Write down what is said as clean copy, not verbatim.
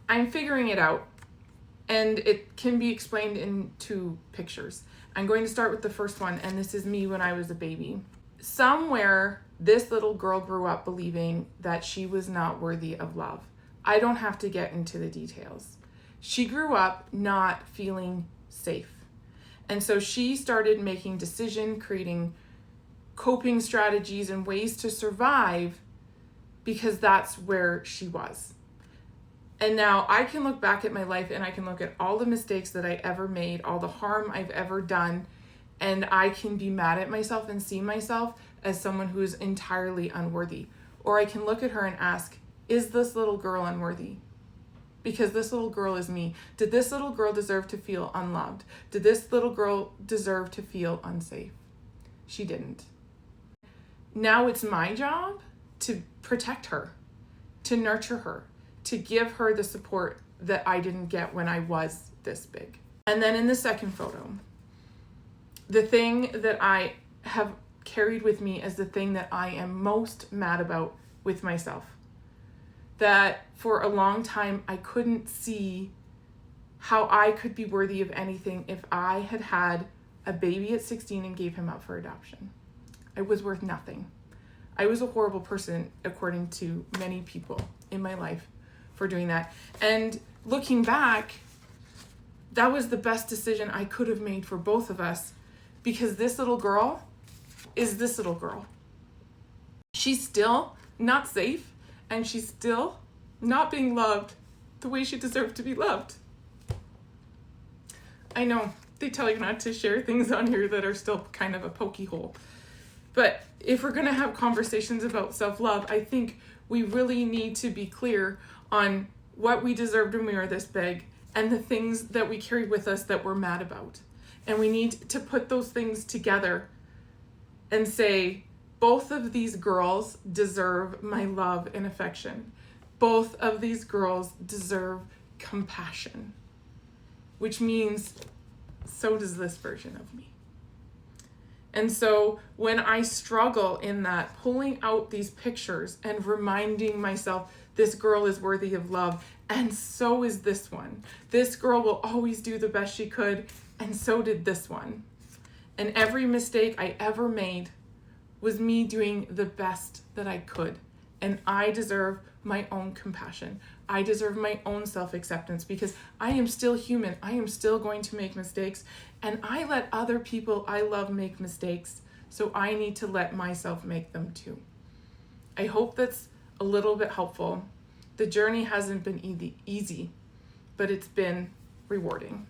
I'm figuring it out, and it can be explained in 2 pictures. I'm going to start with the first one, and this is me when I was a baby. Somewhere, this little girl grew up believing that she was not worthy of love. I don't have to get into the details. She grew up not feeling safe. And so she started making decisions, creating coping strategies and ways to survive because that's where she was. And now I can look back at my life and I can look at all the mistakes that I ever made, all the harm I've ever done, and I can be mad at myself and see myself as someone who is entirely unworthy. Or I can look at her and ask, is this little girl unworthy? Because this little girl is me. Did this little girl deserve to feel unloved? Did this little girl deserve to feel unsafe? She didn't. Now it's my job to protect her, to nurture her, to give her the support that I didn't get when I was this big. And then in the second photo, the thing that I have carried with me as the thing that I am most mad about with myself. That for a long time I couldn't see how I could be worthy of anything if I had had a baby at 16 and gave him up for adoption. I was worth nothing. I was a horrible person, according to many people in my life, for doing that. And looking back, that was the best decision I could have made for both of us, because this little girl is this little girl. She's still not safe, and she's still not being loved the way she deserved to be loved. I know they tell you not to share things on here that are still kind of a pokey hole. But if we're going to have conversations about self-love, I think we really need to be clear on what we deserved when we were this big and the things that we carry with us that we're mad about. And we need to put those things together and say, both of these girls deserve my love and affection. Both of these girls deserve compassion, which means so does this version of me. And so when I struggle in that, pulling out these pictures and reminding myself this girl is worthy of love, and so is this one. This girl will always do the best she could, and so did this one. And every mistake I ever made was me doing the best that I could. And I deserve my own compassion. I deserve my own self-acceptance, because I am still human. I am still going to make mistakes. And I let other people I love make mistakes. So I need to let myself make them too. I hope that's a little bit helpful. The journey hasn't been easy, but it's been rewarding.